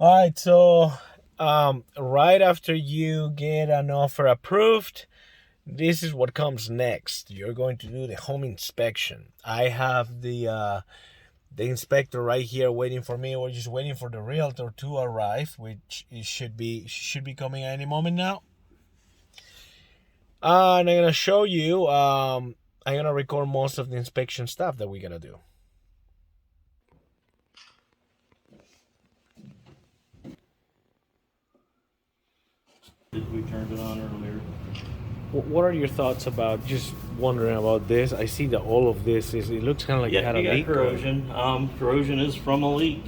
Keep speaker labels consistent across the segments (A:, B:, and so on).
A: All right, so right after you get an offer approved, this is what comes next. You're going to do the home inspection. I have the inspector right here waiting for me. We're just waiting for the realtor to arrive, which it should be coming at any moment now. And I'm gonna show you. I'm gonna record most of the inspection stuff that we're gonna do.
B: We turned it on earlier.
A: What are your thoughts about, just wondering about this? I see that all of this it looks kind of like it had a
B: You
A: leak.
B: got corrosion. Corrosion is from a leak.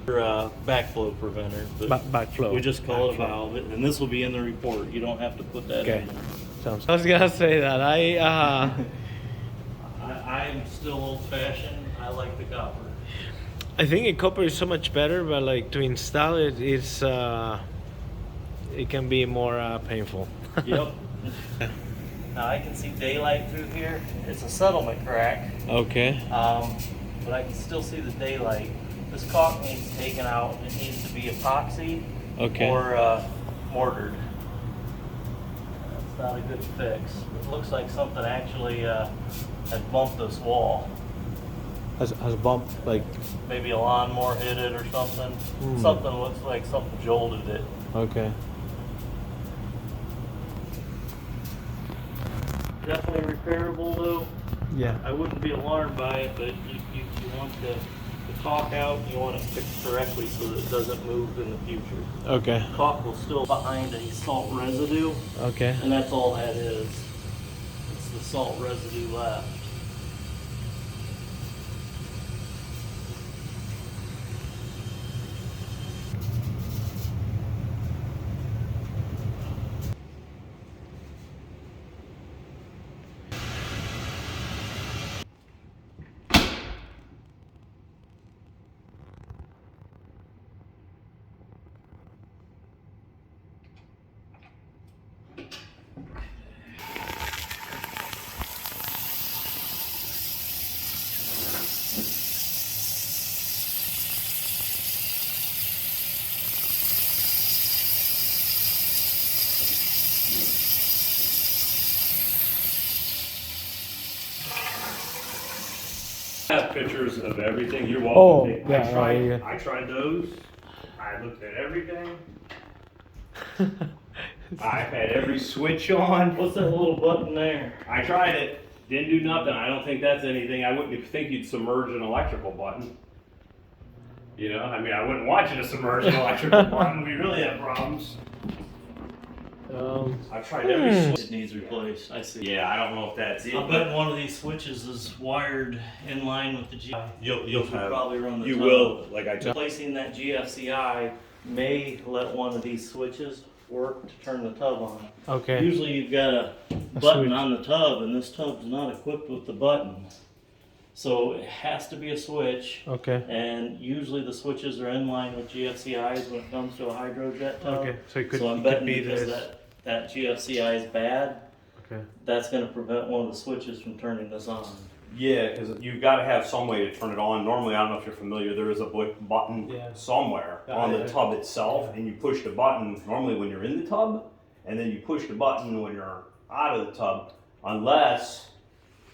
B: Or backflow preventer. But
A: Backflow.
B: we just call it a
A: Backflow.
B: valve, and this will be in the report. You don't have to put that
A: Okay.
B: in there.
A: I was gonna say that
B: I'm still old-fashioned. I like the copper.
A: I think a copper is so much better, but like to install it, it can be more painful.
B: Yep. Now I can see daylight through here. It's a settlement crack,
A: Okay.
B: but I can still see the daylight. This caulk needs taken out. It needs to be epoxy
A: Okay.
B: or mortared. That's not a good fix. It looks like something actually had bumped this wall.
A: Has bumped like.
B: Maybe a lawnmower hit it or something. Something looks like something jolted it.
A: Okay.
B: Definitely repairable though.
A: Yeah.
B: I wouldn't be alarmed by it, but you want the caulk out, you want it fixed correctly so that it doesn't move in the future.
A: Okay.
B: Caulk will still behind a salt residue,
A: Okay.
B: and that's all that is. It's the salt residue left.
C: I have pictures of everything. You're
A: Oh,
C: welcome.
A: yeah,
C: I tried those. I looked at everything. I've had every switch on.
B: What's that little button there?
C: I tried it. Didn't do nothing. I don't think that's anything. I wouldn't think you'd submerge an electrical button. You know, I mean, I wouldn't want you to submerge an electrical button. We really have problems. I've tried every switch.
B: It needs replaced. I see.
C: Yeah, I don't know if that's it.
B: I bet one of these switches is wired in line with the GFCI.
C: You'll have,
B: probably run the
C: you
B: tub.
C: will, like I told.
B: Replacing that GFCI may let one of these switches work to turn the tub on.
A: Okay.
B: Usually you've got a button
A: switch.
B: on the tub, and this tub's not equipped with the button. So it has to be a switch.
A: Okay.
B: And usually the switches are in line with GFCIs when it comes to a hydrojet tub.
A: Okay. So it could.
B: So I'm
A: it could
B: betting
A: be
B: because
A: this.
B: that GFCI is bad,
A: Okay.
B: that's going to prevent one of the switches from turning this on.
C: Yeah, because you've got to have some way to turn it on. Normally, I don't know if you're familiar, there is a button somewhere on the tub itself, and you push the button normally when you're in the tub, and then you push the button when you're out of the tub, unless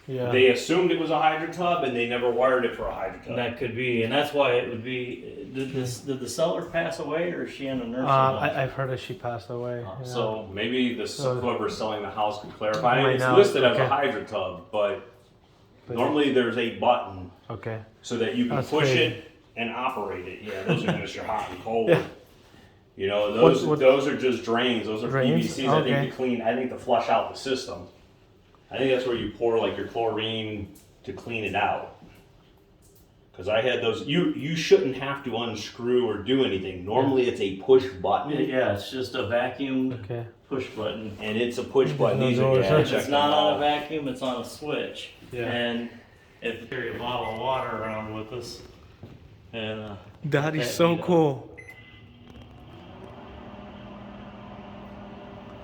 C: they assumed it was a hydro tub and they never wired it for a hydro tub.
B: And that could be, and that's why it would be. Did the seller pass away, or is she in a nursing home?
A: I've heard that she passed away.
C: So maybe whoever's selling the house can clarify.
A: Right
C: It's
A: now,
C: listed as
A: okay.
C: a hydro tub, but normally there's a button
A: Okay.
C: so that you can
A: That's
C: push
A: crazy.
C: it and operate it. Yeah, those are just your hot and cold.
A: Yeah.
C: You know,
A: What-
C: those are just drains. Those are
A: Drains?
C: PVCs. I
A: Okay.
C: think to clean. I think to flush out the system. I think that's where you pour like your chlorine to clean it out. Because I had those. You shouldn't have to unscrew or do anything. Normally it's a push button.
B: Yeah, it's just a vacuum
A: Okay.
B: push button.
C: And it's a push button.
A: no
C: These
A: doors.
C: are
B: If it's not on a vacuum, it's on a switch.
A: Yeah.
B: And if you carry a bottle of water around with us, and
A: That is so cool.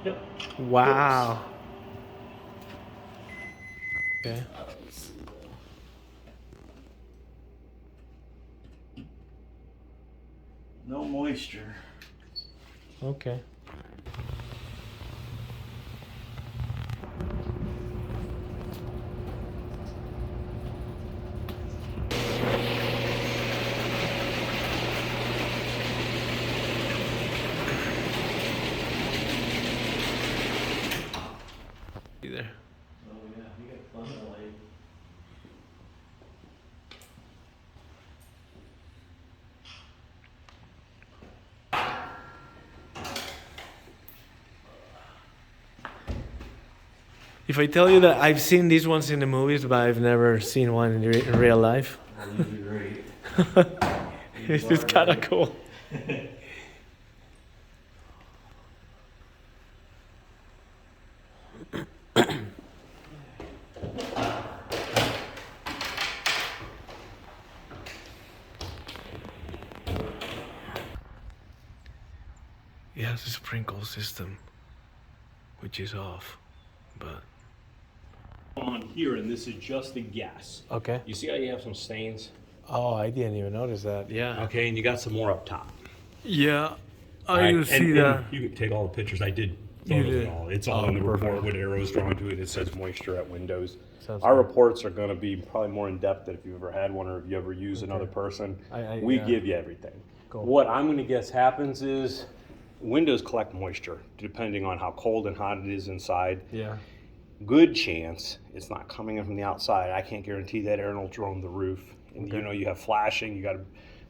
B: yep.
A: Wow. Okay.
B: No moisture.
A: Okay. Either.
B: Oh yeah, you got plenty of light.
A: If I tell you that I've seen these ones in the movies, but I've never seen one in real life,
B: Well, you'd be great.
A: this is kind of cool. It has a sprinkle system, which is off, but
C: On here, and this is just a guess.
A: okay.
C: You see how you have some stains?
A: Oh, I didn't even notice that. Yeah.
C: Okay, and you got some more up top.
A: Yeah, I
C: Right,
A: do see that.
C: And you can take all the pictures. I did
A: You
C: photos
A: did?
C: and all. It's all
A: Oh,
C: in the report
A: perfect.
C: with arrows drawn to it. It says moisture at windows.
A: Sounds
C: Our
A: good.
C: reports are going to be probably more in depth than if you've ever had one or if you ever use another person. We
A: yeah.
C: give you everything.
A: Cool.
C: What I'm going to guess happens is windows collect moisture depending on how cold and hot it is inside.
A: Yeah.
C: Good chance it's not coming in from the outside. I can't guarantee that air will drone the roof. And
A: Okay.
C: you know, you have flashing. You got to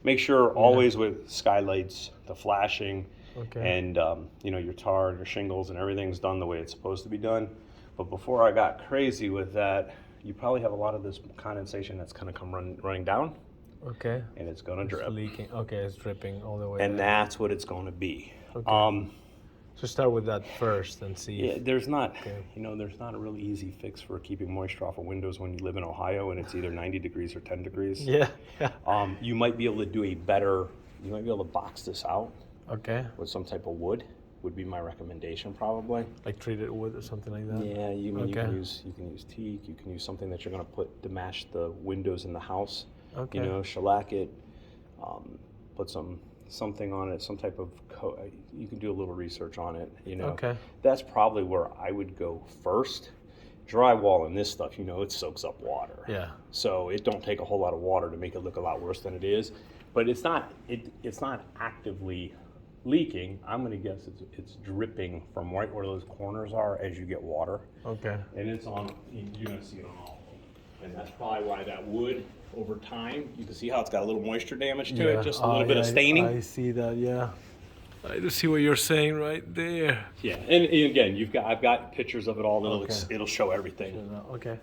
C: make sure always with skylights, the flashing,
A: Okay.
C: and you know, your tar and your shingles and everything's done the way it's supposed to be done. But before I got crazy with that, you probably have a lot of this condensation that's going to come running down,
A: Okay.
C: and it's going to
A: It's
C: drip.
A: leaking. Okay, it's dripping all the way.
C: And
A: down.
C: that's what it's going to be.
A: Okay. So start with that first and see.
C: Yeah,
A: If,
C: there's not,
A: Okay.
C: you know, there's not a really easy fix for keeping moisture off of windows when you live in Ohio and it's either 90 degrees or 10 degrees.
A: yeah. Yeah.
C: You might be able to do you might be able to box this out
A: Okay.
C: with some type of wood, would be my recommendation probably.
A: Like treated wood or something like that.
C: Yeah, you
A: Okay.
C: can use teak, you can use something that you're gonna put to match the windows in the house.
A: Okay.
C: You know, shellac it, put something on it, some type of you can do a little research on it, you know.
A: Okay.
C: That's probably where I would go first. Drywall and this stuff, you know, it soaks up water.
A: Yeah.
C: So it don't take a whole lot of water to make it look a lot worse than it is. But it's not actively leaking. I'm gonna guess it's dripping from right where those corners are as you get water.
A: Okay.
C: And it's on, you're gonna see it on all of them. And that's probably why that wood, over time, you can see how it's got a little moisture damage to it, just a little bit of staining.
A: I see that. Yeah. I do see what you're saying right there.
C: Yeah, and again, I've got pictures of it all. It'll show everything.
A: Okay.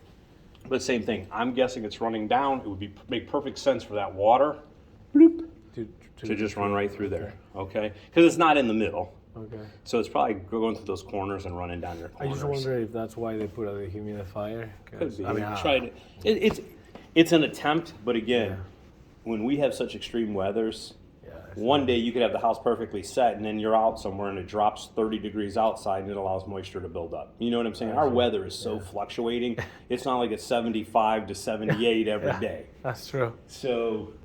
C: But same thing. I'm guessing it's running down. It would make perfect sense for that water, bloop, to just run right through there. Okay, because it's not in the middle.
A: Okay.
C: So it's probably going through those corners and running down your
A: I
C: corners.
A: just wonder if that's why they put a dehumidifier.
C: Could be.
A: I mean,
C: Tried it. It's an attempt, but again, when we have such extreme weathers, one day you could have the house perfectly set, and then you're out somewhere and it drops 30 degrees outside, and it allows moisture to build up. You know what I'm saying? Our weather is so fluctuating. It's not like it's 75 to 78 every day.
A: That's true.
C: So